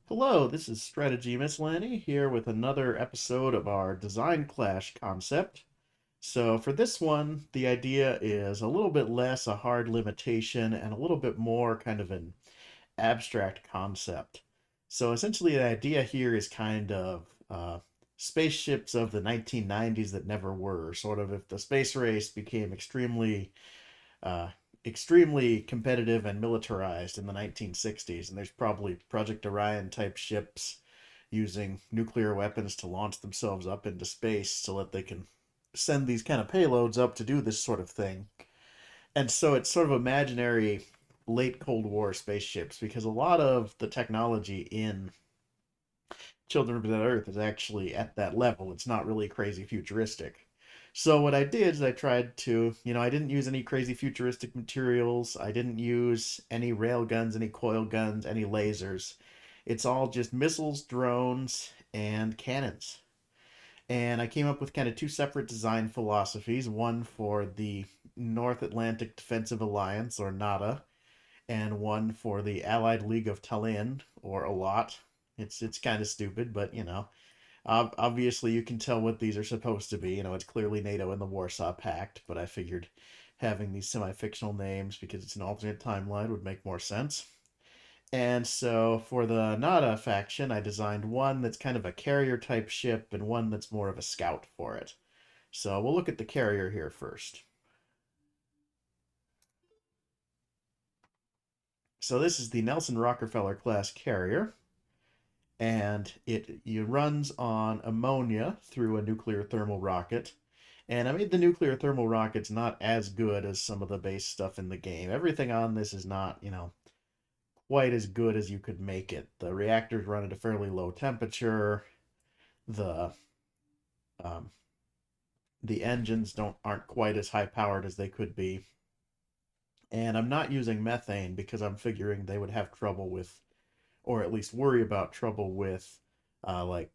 Hello, this is Strategy Miscellany here with another episode of our design clash concept. So for this one, the idea is a little bit less a hard limitation and a little bit more kind of an abstract concept. So essentially the idea here is kind of spaceships of the 1990s that never were. Sort of if the space race became uh, extremely competitive and militarized in the 1960s, and there's probably Project Orion type ships using nuclear weapons to launch themselves up into space so that they can send these kind of payloads up to do this sort of thing. And so it's sort of imaginary late Cold War spaceships because a lot of the technology in Children of the Earth is actually at that level. It's not really crazy futuristic. So what I did is I tried to, I didn't use any crazy futuristic materials. I didn't use any rail guns, any coil guns, any lasers. It's all just missiles, drones, and cannons. And I came up with kind of two separate design philosophies, one for the North Atlantic Defensive Alliance, or NATO, and one for the Allied League of Tallinn, or ALOT. It's kind of stupid, but obviously you can tell what these are supposed to be. It's clearly NATO and the Warsaw Pact, but I figured having these semi-fictional names because it's an alternate timeline would make more sense. And so for the Nada faction, I designed one that's kind of a carrier type ship and one that's more of a scout for it. So we'll look at the carrier here first. So this is the Nelson Rockefeller class carrier, and it runs on ammonia through a nuclear thermal rocket. And I made the nuclear thermal rockets not as good as some of the base stuff in the game. Everything on this is not, quite as good as you could make it. The reactors run at a fairly low temperature. The um, the engines don't aren't quite as high powered as they could be. And I'm not using methane because I'm figuring they would have trouble with, or at least worry about trouble with, like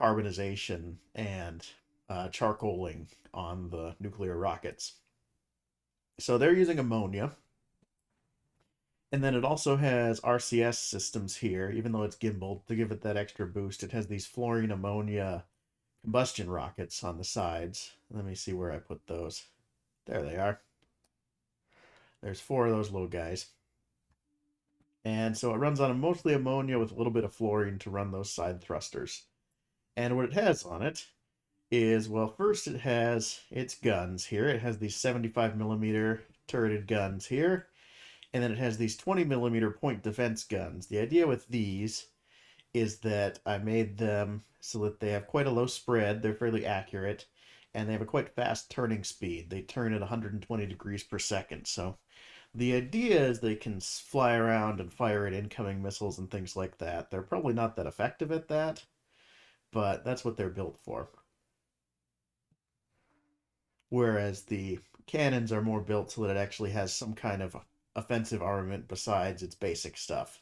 carbonization and charcoaling on the nuclear rockets. So they're using ammonia. And then it also has RCS systems here, even though it's gimbaled, to give it that extra boost. It has these fluorine ammonia combustion rockets on the sides. Let me see where I put those. There they are. There's four of those little guys. And so it runs on mostly ammonia with a little bit of fluorine to run those side thrusters. And what it has on it is, well, first it has its guns here. It has these 75 millimeter turreted guns here, and then it has these 20 millimeter point defense guns. The idea with these is that I made them so that they have quite a low spread, they're fairly accurate, and they have a quite fast turning speed. They turn at 120 degrees per second. So the idea is they can fly around and fire at incoming missiles and things like that. They're probably not that effective at that, but that's what they're built for. Whereas the cannons are more built so that it actually has some kind of offensive armament besides its basic stuff.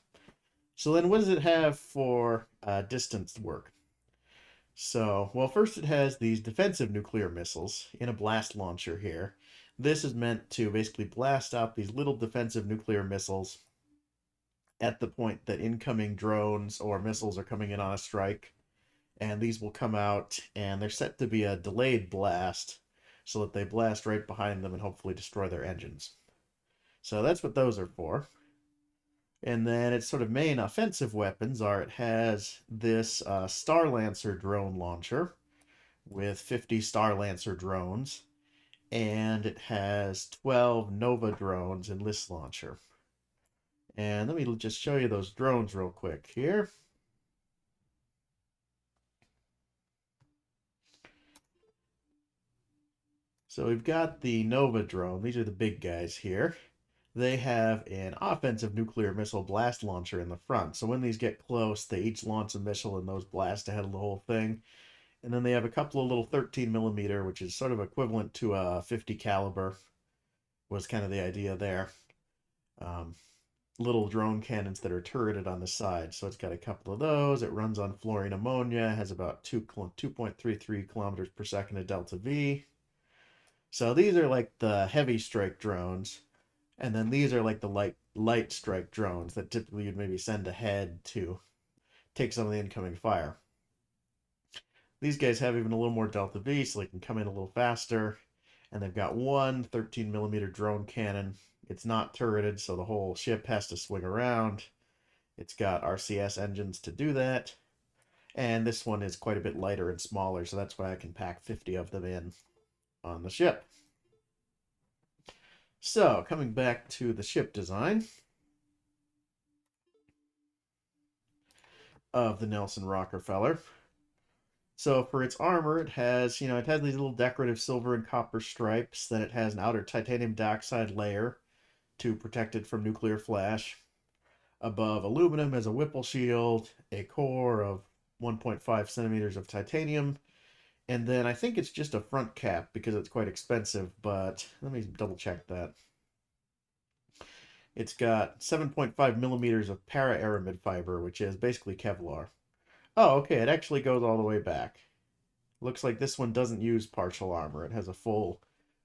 So then what does it have for distance work? So, well, first it has these defensive nuclear missiles in a blast launcher here. This is meant to basically blast out these little defensive nuclear missiles at the point that incoming drones or missiles are coming in on a strike. And these will come out, and they're set to be a delayed blast so that they blast right behind them and hopefully destroy their engines. So that's what those are for. And then its sort of main offensive weapons are it has this Star Lancer drone launcher with 50 Star Lancer drones, and it has 12 Nova drones in this launcher. And let me just show you those drones real quick here. So we've got the Nova drone. These are the big guys here. They have an offensive nuclear missile blast launcher in the front. So when these get close, they each launch a missile and those blast ahead of the whole thing. And then they have a couple of little 13 millimeter, which is sort of equivalent to a 50 caliber, was kind of the idea there. Um, Little drone cannons that are turreted on the side. So it's got a couple of those. It runs on fluorine ammonia, has about 2.33 kilometers per second of delta V. So these are like the heavy strike drones, and then these are like the light light strike drones that typically you'd maybe send ahead to take some of the incoming fire. These guys have even a little more delta V, so they can come in a little faster. And they've got one 13mm drone cannon. It's not turreted, so the whole ship has to swing around. It's got RCS engines to do that. And this one is quite a bit lighter and smaller, so that's why I can pack 50 of them in on the ship. So, coming back to the ship design of the Nelson Rockefeller. So for its armor, it has these little decorative silver and copper stripes. Then it has an outer titanium dioxide layer to protect it from nuclear flash. Above aluminum as a Whipple shield, a core of 1.5 centimeters of titanium, and then I think it's just a front cap because it's quite expensive, but let me double check that. It's got 7.5 millimeters of para-aramid fiber, which is basically Kevlar. Oh, okay, it actually goes all the way back. Looks like this one doesn't use partial armor. It has a full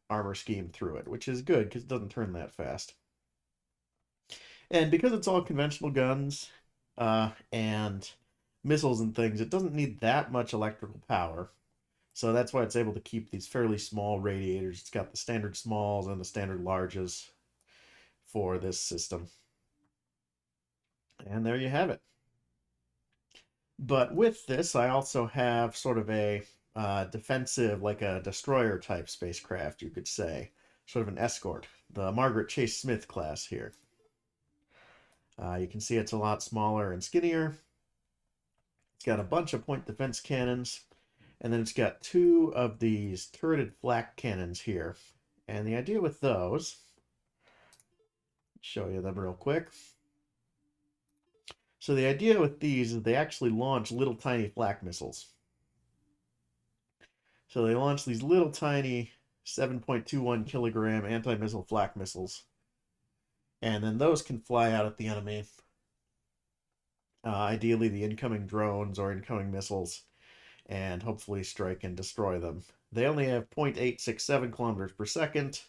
armor scheme through it, which is good because it doesn't turn that fast. And because it's all conventional guns and missiles and things, it doesn't need that much electrical power. So that's why it's able to keep these fairly small radiators. It's got the standard smalls and the standard larges for this system. And there you have it. But with this, I also have sort of a defensive, like a destroyer type spacecraft, you could say. Sort of an escort. The Margaret Chase Smith class here. You can see it's a lot smaller and skinnier. It's got a bunch of point defense cannons. And then it's got two of these turreted flak cannons here. And the idea with those, show you them real quick. So the idea with these is they actually launch little tiny flak missiles. So they launch these little tiny 7.21 kilogram anti-missile flak missiles. And then those can fly out at the enemy. Ideally the incoming drones or incoming missiles, and hopefully strike and destroy them. They only have 0.867 kilometers per second.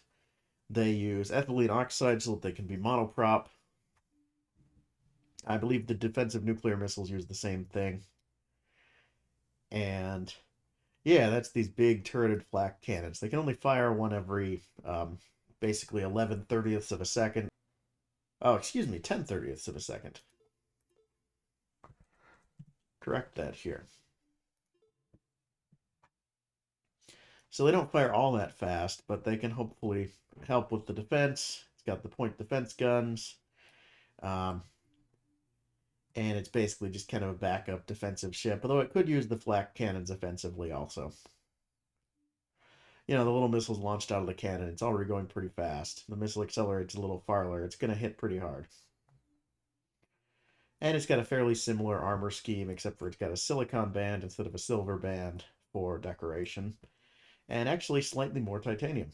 They use ethylene oxide so that they can be monoprop. I believe the defensive nuclear missiles use the same thing. And yeah, that's these big turreted flak cannons. They can only fire one every basically 11/30ths of a second. Oh, excuse me, 10/30ths of a second. Correct that here. So they don't fire all that fast, but they can hopefully help with the defense. It's got the point defense guns. And it's basically just kind of a backup defensive ship, although it could use the flak cannons offensively also. The little missiles launched out of the cannon, it's already going pretty fast. The missile accelerates a little farther. It's going to hit pretty hard. And it's got a fairly similar armor scheme, except for it's got a silicon band instead of a silver band for decoration. And actually slightly more titanium.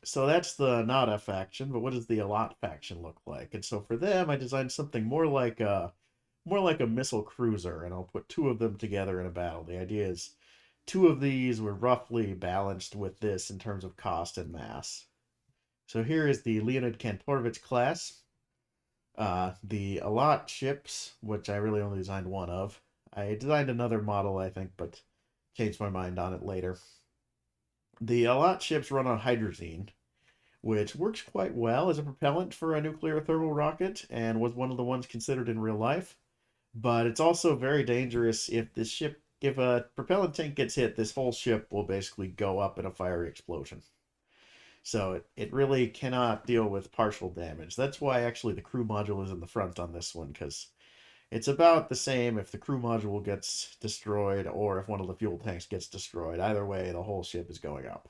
So that's the Nada faction, but what does the Allot faction look like? And so for them, I designed something more like a missile cruiser, and I'll put two of them together in a battle. The idea is two of these were roughly balanced with this in terms of cost and mass. So here is the Leonid Kantorovich class. The Allot ships, which I really only designed one of. I designed another model, I think, but changed my mind on it later. The Allot ships run on hydrazine, which works quite well as a propellant for a nuclear thermal rocket and was one of the ones considered in real life. But it's also very dangerous if a propellant tank gets hit, this whole ship will basically go up in a fiery explosion. So it really cannot deal with partial damage. That's why actually the crew module is in the front on this one, because it's about the same if the crew module gets destroyed or if one of the fuel tanks gets destroyed. Either way, the whole ship is going up.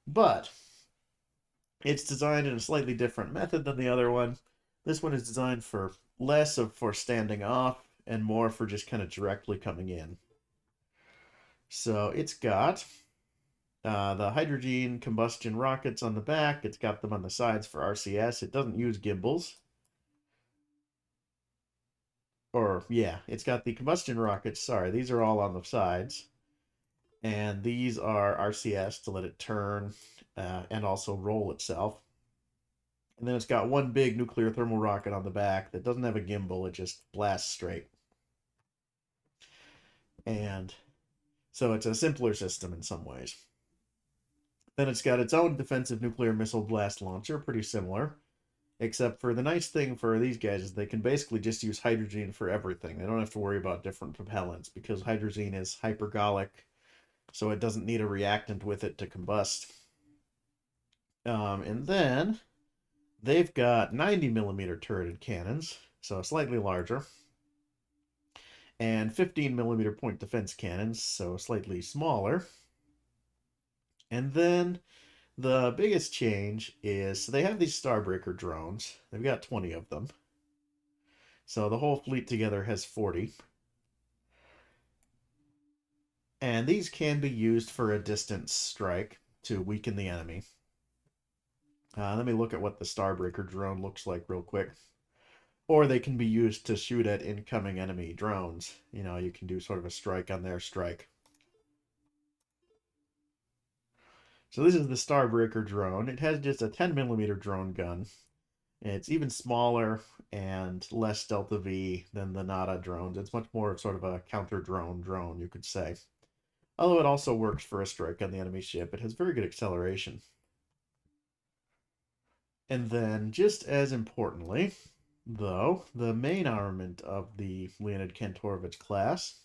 But it's designed in a slightly different method than the other one. This one is designed for less for standing off and more for just kind of directly coming in. So it's got the hydrogen combustion rockets on the back. It's got them on the sides for RCS. It doesn't use gimbals. Or, yeah, it's got the combustion rockets. Sorry, these are all on the sides. And these are RCS to let it turn and also roll itself. And then it's got one big nuclear thermal rocket on the back that doesn't have a gimbal, it just blasts straight. And so it's a simpler system in some ways. Then it's got its own defensive nuclear missile blast launcher, pretty similar. Except for the nice thing for these guys is they can basically just use hydrazine for everything. They don't have to worry about different propellants because hydrazine is hypergolic, so it doesn't need a reactant with it to combust. And then they've got 90 millimeter turreted cannons, so slightly larger, and 15 millimeter point defense cannons, so slightly smaller. And then the biggest change is so they have these Starbreaker drones. They've got 20 of them. So the whole fleet together has 40. And these can be used for a distance strike to weaken the enemy. Let me look at what the Starbreaker drone looks like real quick. Or they can be used to shoot at incoming enemy drones. You know, you can do sort of a strike on their strike. So this is the Starbreaker drone. It has just a 10 millimeter drone gun. It's even smaller and less Delta V than the NATO drones. It's much more sort of a counter drone, you could say. Although it also works for a strike on the enemy ship. It has very good acceleration. And then, just as importantly, though, the main armament of the Leonid Kantorovich class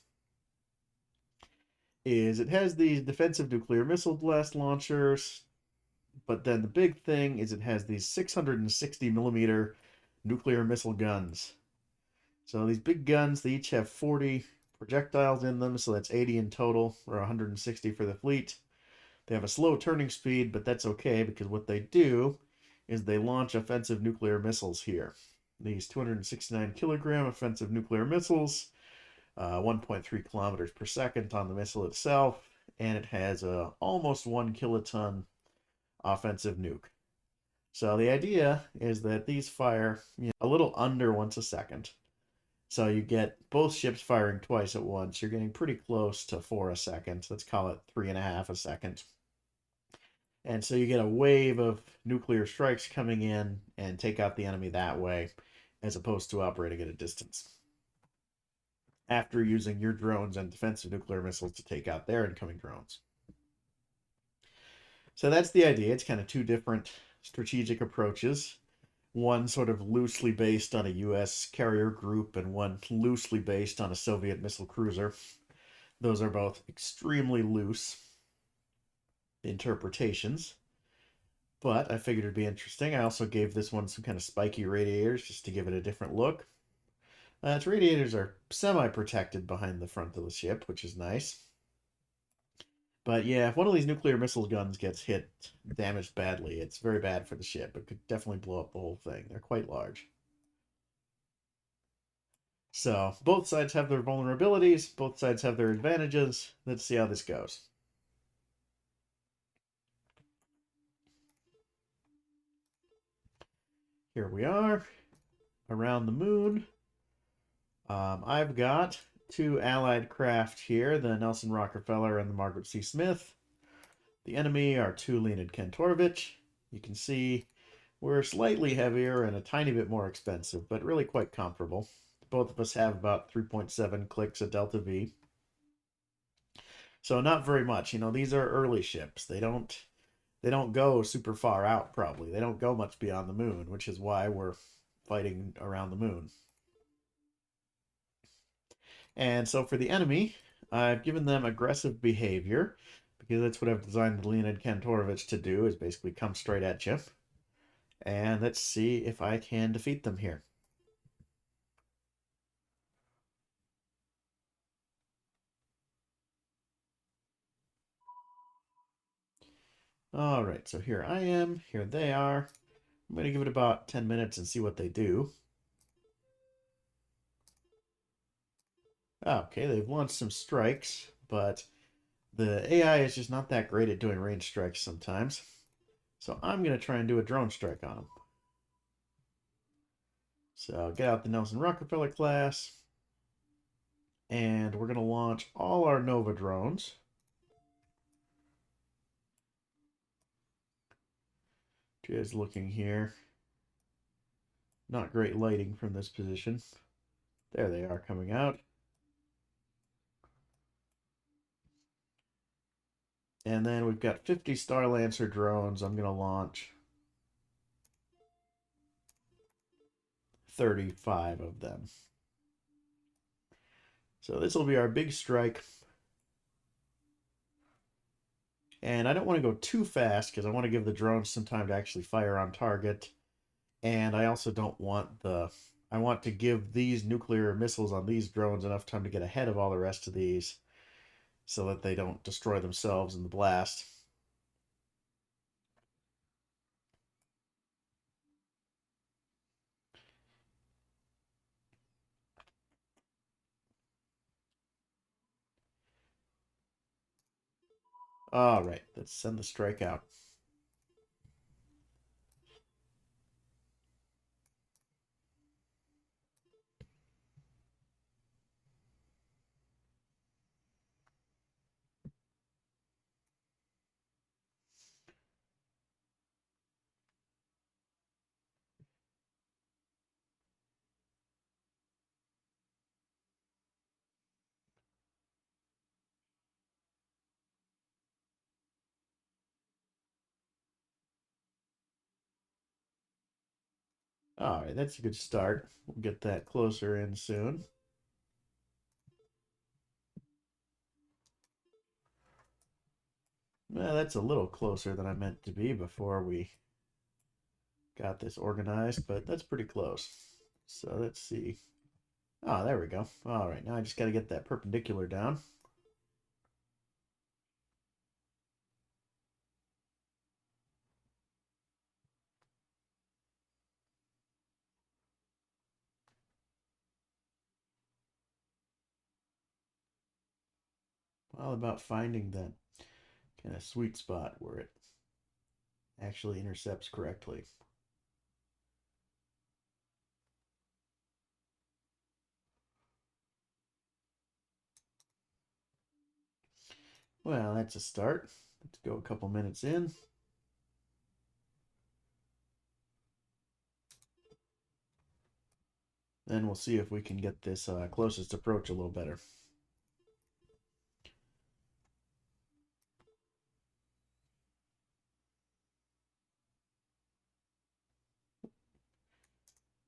is it has these defensive nuclear missile blast launchers, but then the big thing is it has these 660 millimeter nuclear missile guns. So these big guns, they each have 40 projectiles in them, so that's 80 in total, or 160 for the fleet. They have a slow turning speed, but that's okay because what they do is they launch offensive nuclear missiles here. These 269 kilogram offensive nuclear missiles, 1.3 kilometers per second on the missile itself, and it has a almost 1 kiloton offensive nuke. So the idea is that these fire a little under once a second. So you get both ships firing twice at once. You're getting pretty close to 4 a second. Let's call it 3.5 a second. And so you get a wave of nuclear strikes coming in and take out the enemy that way, as opposed to operating at a distance. After using your drones and defensive nuclear missiles to take out their incoming drones. So that's the idea. It's kind of two different strategic approaches. One sort of loosely based on a US carrier group and one loosely based on a Soviet missile cruiser. Those are both extremely loose interpretations, but I figured it'd be interesting. I also gave this one some kind of spiky radiators just to give it a different look. Its radiators are semi-protected behind the front of the ship, which is nice. But yeah, if one of these nuclear missile guns gets hit, damaged badly, it's very bad for the ship. It could definitely blow up the whole thing. They're quite large. So, both sides have their vulnerabilities, both sides have their advantages. Let's see how this goes. Here we are, around the moon. I've got two allied craft here, the Nelson Rockefeller and the Margaret C. Smith. The enemy are two Leonid Kantorovich. You can see we're slightly heavier and a tiny bit more expensive, but really quite comparable. Both of us have about 3.7 clicks of Delta V. So not very much. You know, these are early ships. They don't go super far out, probably. They don't go much beyond the moon, which is why we're fighting around the moon. And so for the enemy, I've given them aggressive behavior, because that's what I've designed the Leonid Kantorovich to do, is basically come straight at you. And let's see if I can defeat them here. All right, so here I am, here they are. I'm going to give it about 10 minutes and see what they do. Okay, they've launched some strikes, but the AI is just not that great at doing range strikes sometimes. So I'm going to try and do a drone strike on them. So get out the Nelson Rockefeller class. And we're going to launch all our Nova drones. Just looking here. Not great lighting from this position. There they are coming out. And then we've got 50 Star Lancer drones. I'm going to launch 35 of them. So this will be our big strike. And I don't want to go too fast because I want to give the drones some time to actually fire on target. And I also don't want I want to give these nuclear missiles on these drones enough time to get ahead of all the rest of these so that they don't destroy themselves in the blast. All right, let's send the strike out. All right, that's a good start. We'll get that closer in soon. Well, that's a little closer than I meant to be before we got this organized, but that's pretty close. So let's see. Oh, there we go. All right, now I just got to get that perpendicular down. All about finding that kind of sweet spot where it actually intercepts correctly. Well, that's a start. Let's go a couple minutes in. Then we'll see if we can get this closest approach a little better.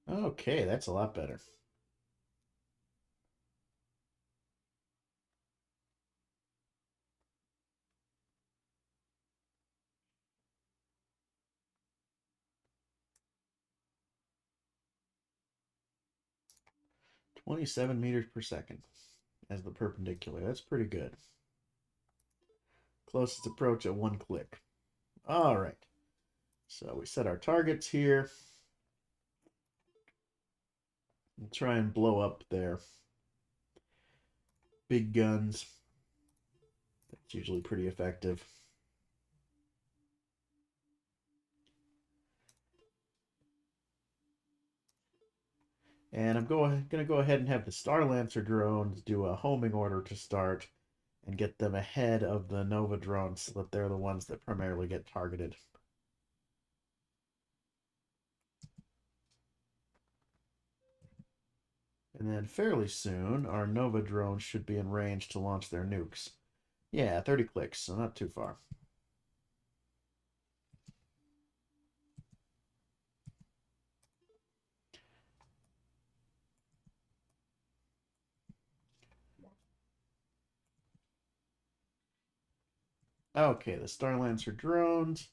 Okay, that's a lot better. .27 meters per second as the perpendicular. That's pretty good. Closest approach at one click. All right. So we set our targets here. We'll try and blow up their big guns. That's usually pretty effective. And I'm going to go ahead and have the Star Lancer drones do a homing order to start and get them ahead of the Nova drones so that they're the ones that primarily get targeted. And then fairly soon, our Nova drones should be in range to launch their nukes. Yeah, 30 clicks, so not too far. Okay, the Star Lancer drones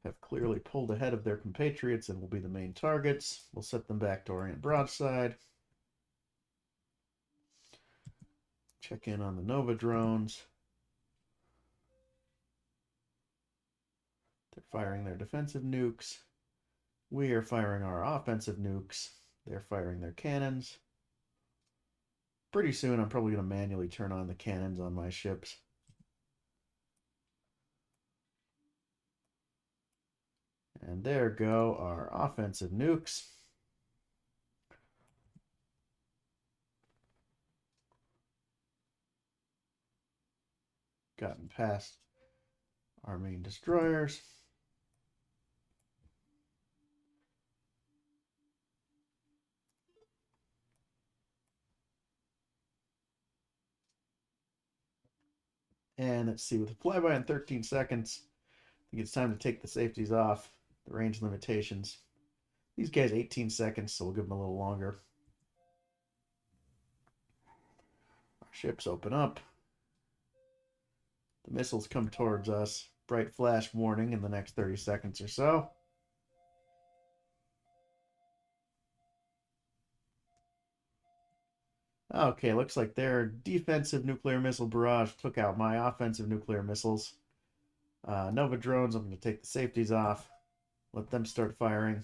have clearly pulled ahead of their compatriots and will be the main targets. We'll set them back to orient broadside. Check in on the Nova drones. They're firing their defensive nukes. We are firing our offensive nukes. They're firing their cannons. Pretty soon, I'm probably going to manually turn on the cannons on my ships. And there go our offensive nukes. Gotten past our main destroyers. And let's see, with a flyby in 13 seconds, I think it's time to take the safeties off, the range limitations. These guys 18 seconds, so we'll give them a little longer. Our ships open up. The missiles come towards us. Bright flash warning in the next 30 seconds or so. Okay, looks like their defensive nuclear missile barrage took out my offensive nuclear missiles. Nova drones, I'm going to take the safeties off. Let them start firing.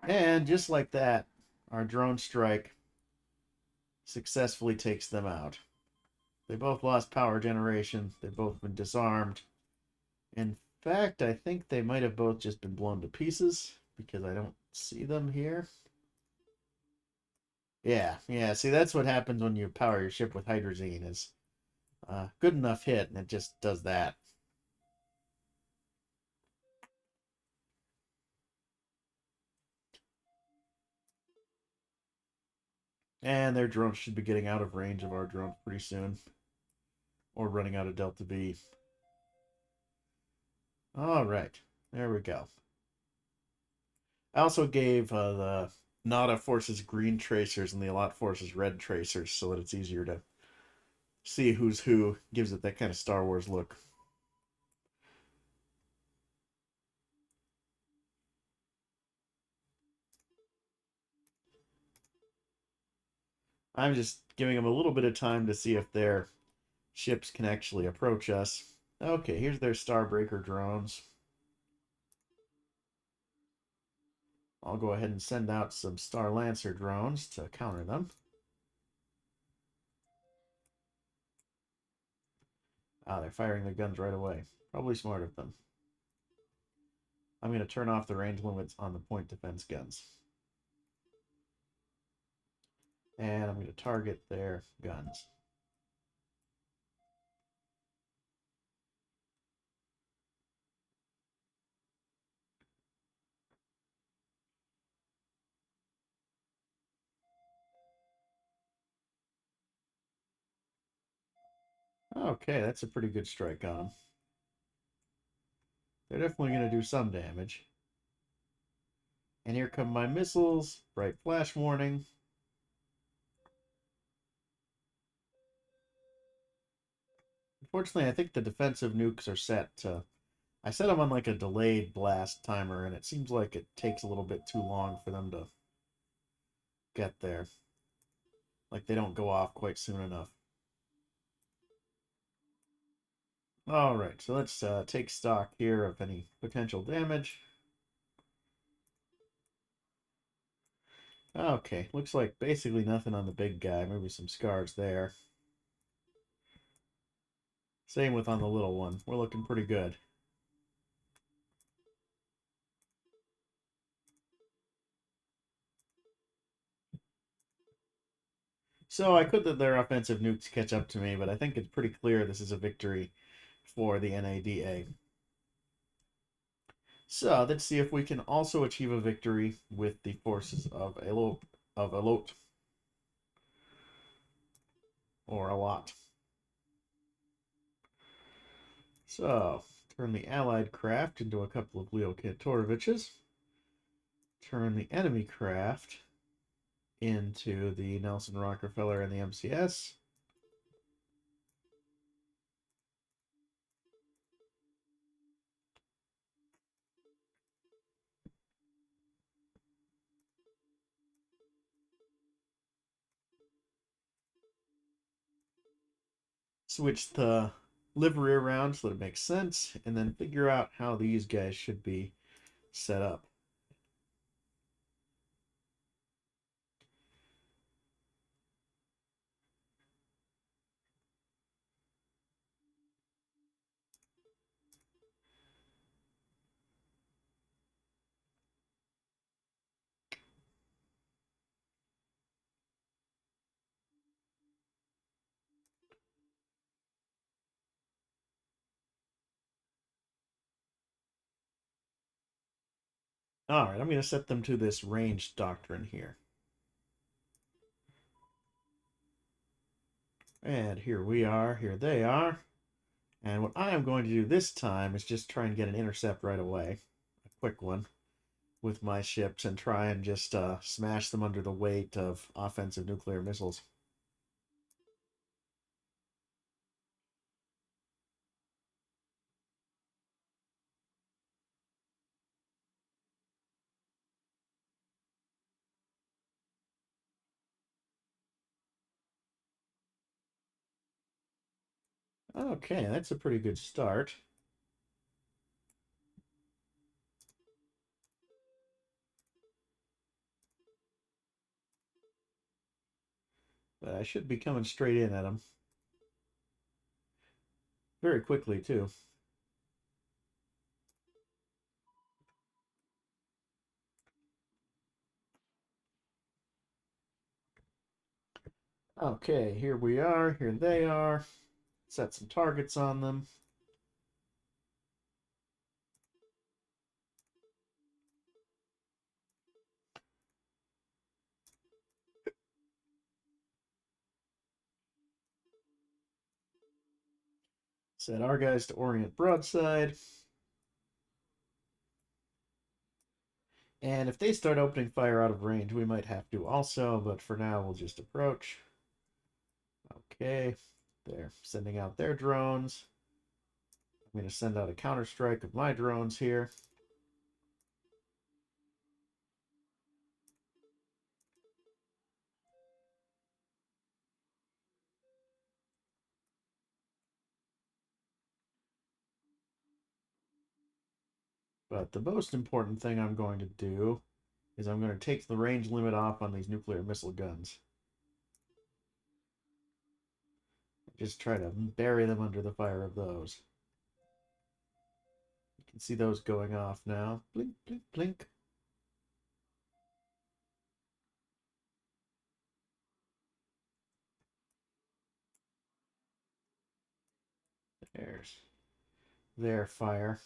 And just like that, our drone strike successfully takes them out. They both lost power generation. They've both been disarmed. In fact, I think they might have both just been blown to pieces because I don't see them here. Yeah. See, that's what happens when you power your ship with hydrazine. Is good enough hit, and it just does that. And their drones should be getting out of range of our drones pretty soon, or running out of Delta V. All right, there we go. I also gave the NATO forces green tracers and the Allot forces red tracers so that it's easier to see who's who. Gives it that kind of Star Wars look. I'm just giving them a little bit of time to see if their ships can actually approach us. Okay, here's their Starbreaker drones. I'll go ahead and send out some Star Lancer drones to counter them. They're firing their guns right away. Probably smart of them. I'm going to turn off the range limits on the point defense guns. And I'm going to target their guns. Okay, that's a pretty good strike on them. They're definitely going to do some damage. And here come my missiles. Bright flash warning. Unfortunately, I think the defensive nukes are set to... I set them on like a delayed blast timer, and it seems like it takes a little bit too long for them to get there. Like they don't go off quite soon enough. All right, so let's take stock here of any potential damage. Okay, looks like basically nothing on the big guy. Maybe some scars there. Same with on the little one. We're looking pretty good. So I could let their offensive nukes catch up to me, but I think it's pretty clear this is a victory for the NADA. So let's see if we can also achieve a victory with the forces of Allot. Or a lot. So, turn the Allied craft into a couple of Leo Kantoroviches. Turn the enemy craft into the Nelson Rockefeller and the MCS. Switch the livery around so that it makes sense, and then figure out how these guys should be set up. All right, I'm going to set them to this ranged doctrine here. And here we are, here they are. And what I am going to do this time is just try and get an intercept right away. A quick one with my ships and try and just smash them under the weight of offensive nuclear missiles. Okay, that's a pretty good start. But I should be coming straight in at them. Very quickly, too. Okay, here we are, here they are. Set some targets on them. Set our guys to orient broadside. And if they start opening fire out of range, we might have to also, but for now we'll just approach. Okay, they're sending out their drones. I'm going to send out a counterstrike of my drones here. But the most important thing I'm going to do is I'm going to take the range limit off on these nuclear missile guns. Just try to bury them under the fire of those. You can see those going off now. Blink, blink, blink. There's their fire.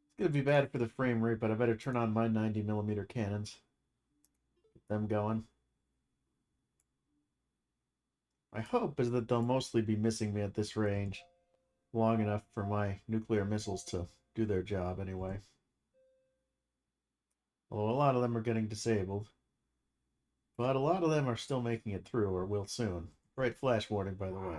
It's going to be bad for the frame rate, but I better turn on my 90mm cannons. Get them going. My hope is that they'll mostly be missing me at this range long enough for my nuclear missiles to do their job anyway. Although a lot of them are getting disabled. But a lot of them are still making it through, or will soon. Bright flash warning, by the way.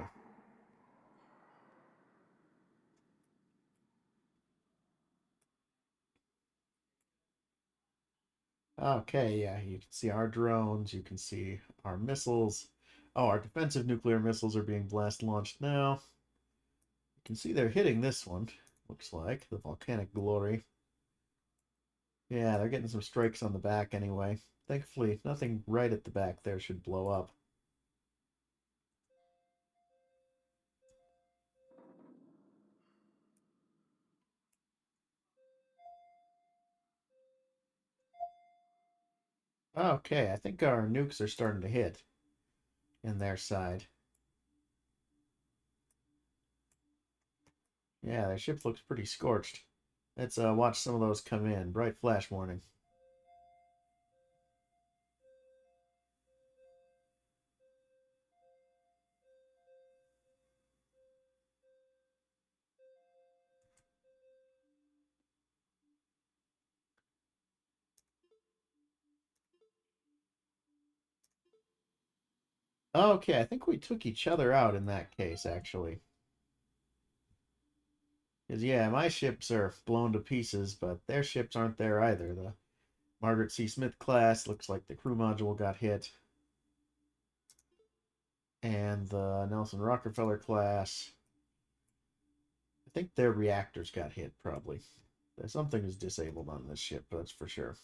Okay, yeah, you can see our drones, you can see our missiles. Oh, our defensive nuclear missiles are being blast launched now. You can see they're hitting this one, looks like, the Volcanic Glory. Yeah, they're getting some strikes on the back anyway. Thankfully, nothing right at the back there should blow up. Okay, I think our nukes are starting to hit in their side. Yeah, their ship looks pretty scorched. Let's watch some of those come in. Bright flash warning. Okay, I think we took each other out in that case, actually. Because, yeah, my ships are blown to pieces, but their ships aren't there either. The Margaret C. Smith class looks like the crew module got hit. And the Nelson Rockefeller class, I think their reactors got hit, probably. Something is disabled on this ship, that's for sure.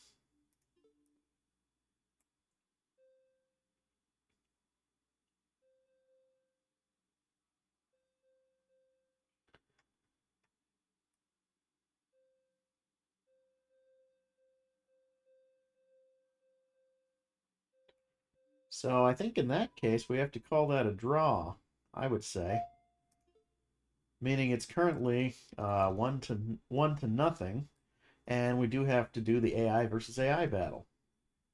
So I think in that case, we have to call that a draw, I would say. Meaning it's currently 1 to nothing, and we do have to do the AI versus AI battle.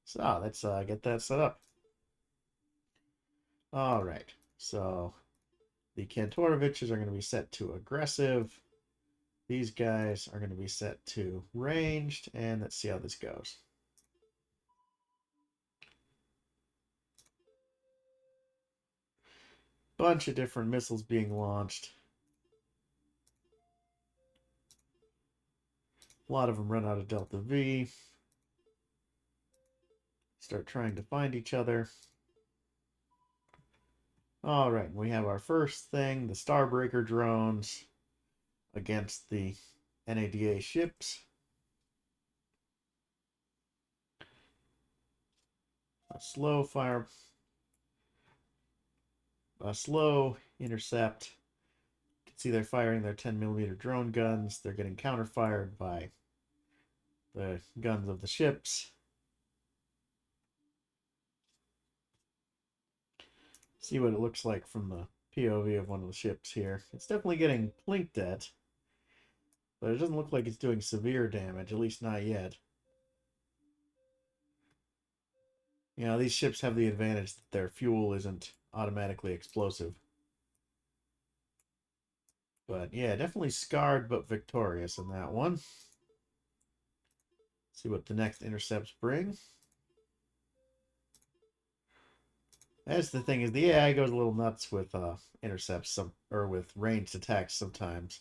So let's get that set up. All right. So the Kantoroviches are going to be set to aggressive. These guys are going to be set to ranged, and let's see how this goes. Bunch of different missiles being launched. A lot of them run out of Delta V. Start trying to find each other. All right, we have our first thing, the Starbreaker drones against the NADA ships. A slow intercept. You can see they're firing their 10mm drone guns. They're getting counterfired by the guns of the ships. See what it looks like from the POV of one of the ships here. It's definitely getting plinked at, but it doesn't look like it's doing severe damage, at least not yet. You know, these ships have the advantage that their fuel isn't automatically explosive. But yeah, definitely scarred but victorious in that one. See what the next intercepts bring. That's the thing, is the AI goes a little nuts with intercepts, or with ranged attacks sometimes.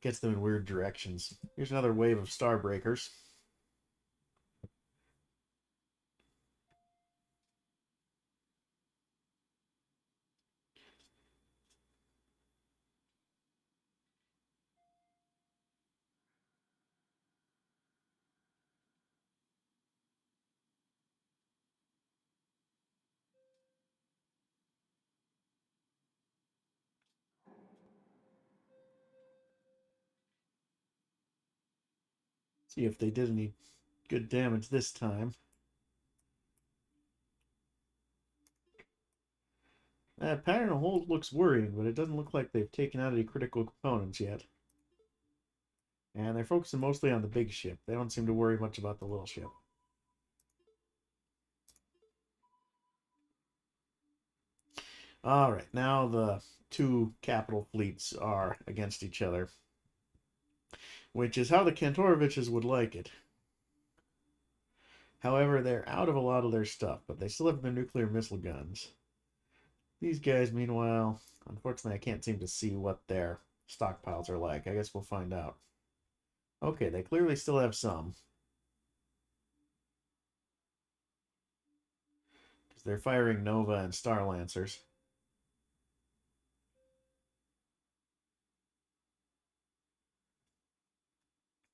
Gets them in weird directions. Here's another wave of Starbreakers. See if they did any good damage this time. That pattern of hold looks worrying, but it doesn't look like they've taken out any critical components yet. And they're focusing mostly on the big ship. They don't seem to worry much about the little ship. Alright, now the two capital fleets are against each other, which is how the Kantoroviches would like it. However, they're out of a lot of their stuff, but they still have their nuclear missile guns. These guys, meanwhile, unfortunately, I can't seem to see what their stockpiles are like. I guess we'll find out. Okay, they clearly still have some. Because they're firing Nova and Star Lancers.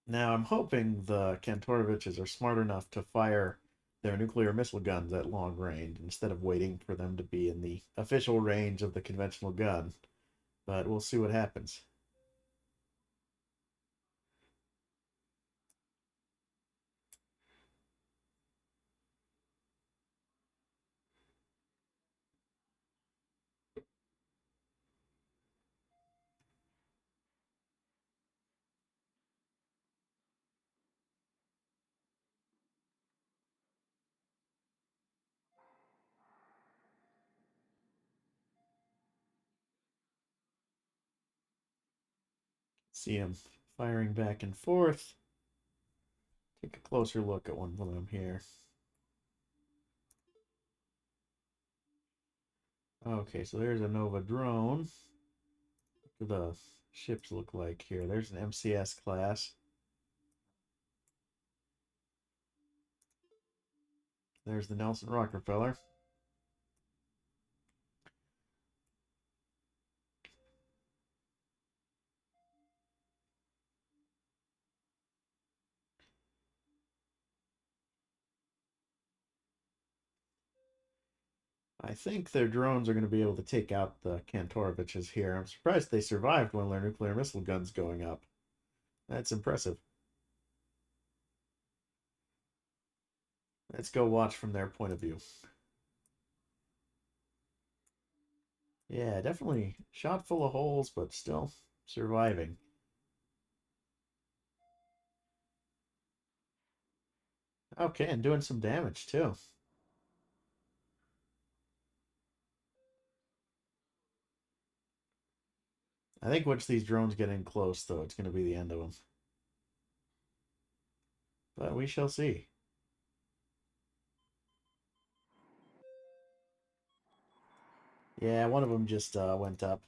Now, I'm hoping the Kantoroviches are smart enough to fire their nuclear missile guns at long range instead of waiting for them to be in the official range of the conventional gun. But we'll see what happens. See them firing back and forth. Take a closer look at one of them here. Okay, so there's a Nova drone. What do the ships look like here? There's an MCS class. There's the Nelson Rockefeller. I think their drones are going to be able to take out the Kantoroviches here. I'm surprised they survived one of their nuclear missile guns going up. That's impressive. Let's go watch from their point of view. Yeah, definitely shot full of holes, but still surviving. Okay, and doing some damage too. I think once these drones get in close, though, it's going to be the end of them. But we shall see. Yeah, one of them just went up.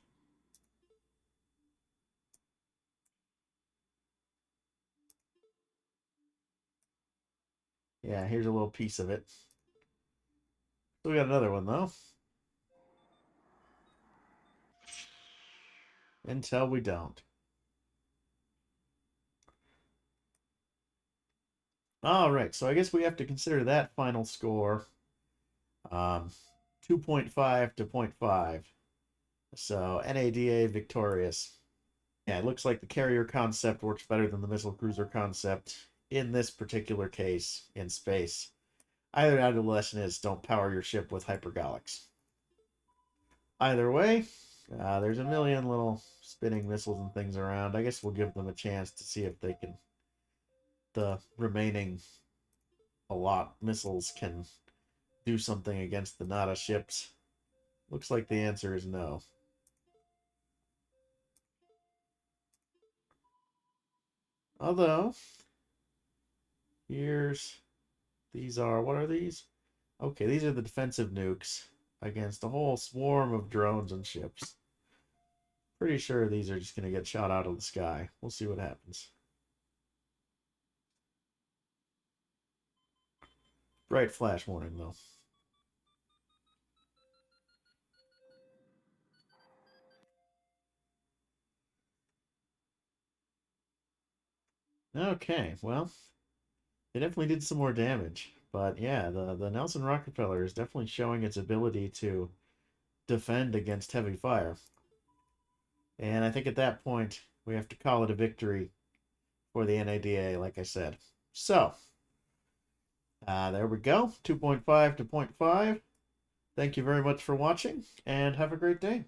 Yeah, here's a little piece of it. So we got another one, though. Until we don't. All right, so I guess we have to consider that final score 2.5 to 0.5. So NADA victorious. Yeah, it looks like the carrier concept works better than the missile cruiser concept in this particular case in space. Either the lesson is don't power your ship with hypergolics. Either way, there's a million little spinning missiles and things around. I guess we'll give them a chance to see if they can, the remaining a lot missiles can do something against the NATO ships. Looks like the answer is no. Although, here's, these are, what are these? Okay, these are the defensive nukes against a whole swarm of drones and ships. Pretty sure these are just going to get shot out of the sky. We'll see what happens. Bright flash warning, though. Okay, well, they definitely did some more damage. But yeah, the Nelson Rockefeller is definitely showing its ability to defend against heavy fire. And I think at that point, we have to call it a victory for the NADA, like I said. So, there we go, 2.5 to 0.5. Thank you very much for watching, and have a great day.